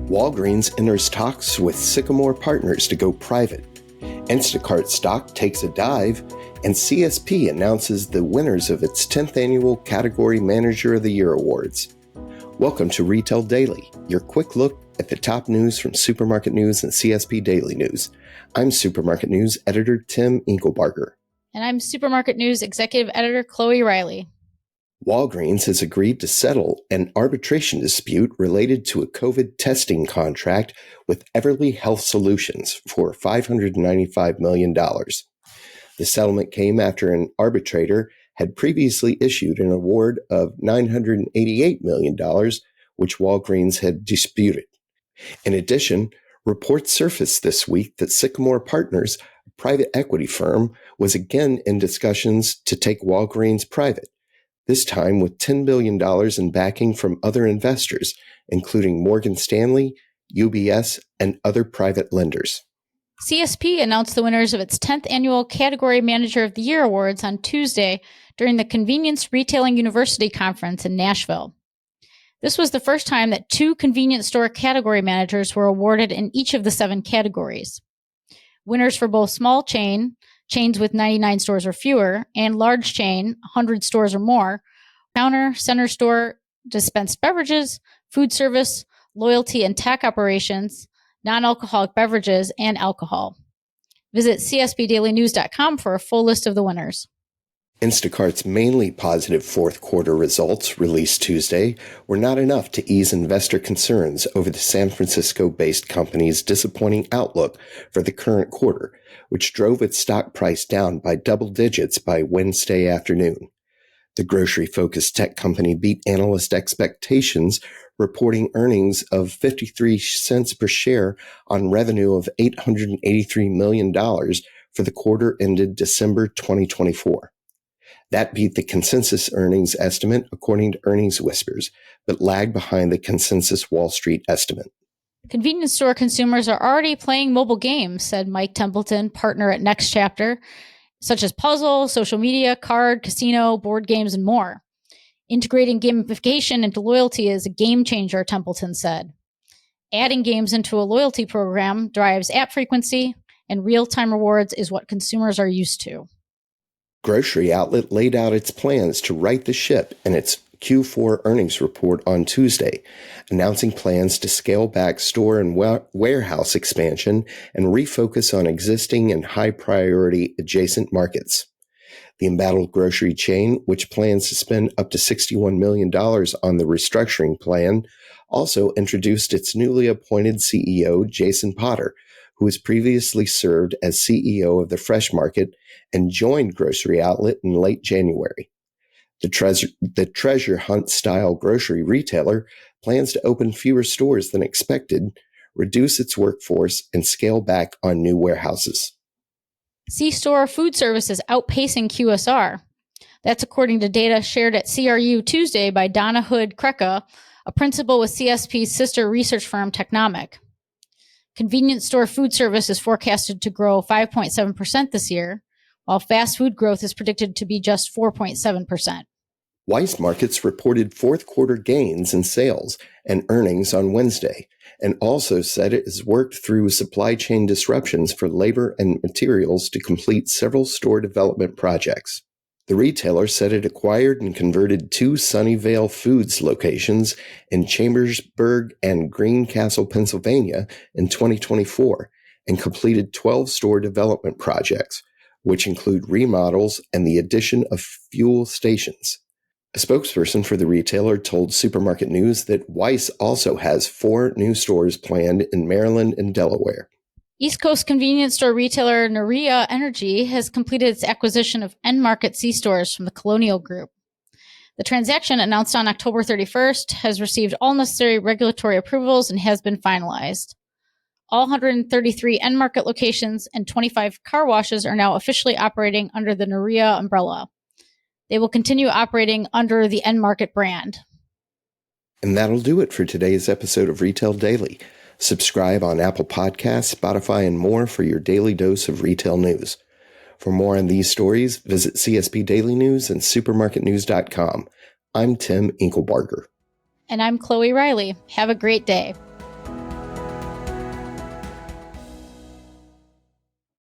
Walgreens enters talks with Sycamore Partners to go private. Instacart stock takes a dive, and CSP announces the winners of its 10th annual Category Manager of the Year Awards. Welcome to Retail Daily, your quick look at the top news from Supermarket News and CSP Daily News. I'm Supermarket News Editor Tim Inkelbarger. And I'm Supermarket News Executive Editor Chloe Riley. Walgreens has agreed to settle an arbitration dispute related to a COVID testing contract with Everly Health Solutions for $595 million. The settlement came after an arbitrator had previously issued an award of $988 million, which Walgreens had disputed. In addition, reports surfaced this week that Sycamore Partners, a private equity firm, was again in discussions to take Walgreens private, this time with $10 billion in backing from other investors, including Morgan Stanley, UBS, and other private lenders. CSP announced the winners of its 10th annual Category Manager of the Year Awards on Tuesday during the Convenience Retailing University Conference in Nashville. This was the first time that 2 convenience store category managers were awarded in each of the 7 categories. Winners for both small chains with 99 stores or fewer, and large chain, 100 stores or more, counter, center store, dispensed beverages, food service, loyalty and tech operations, non-alcoholic beverages, and alcohol. Visit cspdailynews.com for a full list of the winners. Instacart's mainly positive fourth quarter results released Tuesday were not enough to ease investor concerns over the San Francisco-based company's disappointing outlook for the current quarter, which drove its stock price down by double digits by Wednesday afternoon. The grocery-focused tech company beat analyst expectations, reporting earnings of 53 cents per share on revenue of $883 million for the quarter ended December 2024. That beat the consensus earnings estimate according to Earnings Whispers, but lagged behind the consensus Wall Street estimate. Convenience store consumers are already playing mobile games, said Mike Templeton, partner at Next Chapter, such as puzzle, social media, card, casino, board games, and more. Integrating gamification into loyalty is a game changer, Templeton said. Adding games into a loyalty program drives app frequency, and real-time rewards is what consumers are used to. Grocery Outlet laid out its plans to right the ship in its Q4 earnings report on Tuesday, announcing plans to scale back store and warehouse expansion and refocus on existing and high-priority adjacent markets. The embattled grocery chain, which plans to spend up to $61 million on the restructuring plan, also introduced its newly appointed CEO, Jason Potter, who has previously served as CEO of the Fresh Market and joined Grocery Outlet in late January. The treasure hunt-style grocery retailer plans to open fewer stores than expected, reduce its workforce, and scale back on new warehouses. C-store food service is outpacing QSR. That's according to data shared at CRU Tuesday by Donna Hood-Kreka, a principal with CSP's sister research firm Technomic. Convenience store food service is forecasted to grow 5.7% this year, while fast food growth is predicted to be just 4.7%. Weis Markets reported fourth quarter gains in sales and earnings on Wednesday, and also said it has worked through supply chain disruptions for labor and materials to complete several store development projects. The retailer said it acquired and converted 2 Sunnyvale Foods locations in Chambersburg and Greencastle, Pennsylvania in 2024 and completed 12 store development projects, which include remodels and the addition of fuel stations. A spokesperson for the retailer told Supermarket News that Weis also has 4 new stores planned in Maryland and Delaware. East Coast convenience store retailer Noria Energy has completed its acquisition of end-market C-stores from the Colonial Group. The transaction, announced on October 31st, has received all necessary regulatory approvals and has been finalized. All 133 end-market locations and 25 car washes are now officially operating under the Noria umbrella. They will continue operating under the end-market brand. And that'll do it for today's episode of Retail Daily. Subscribe on Apple Podcasts, Spotify, and more for your daily dose of retail news. For more on these stories, visit CSP Daily News and supermarketnews.com. I'm Tim Inkelbarger. And I'm Chloe Riley. Have a great day.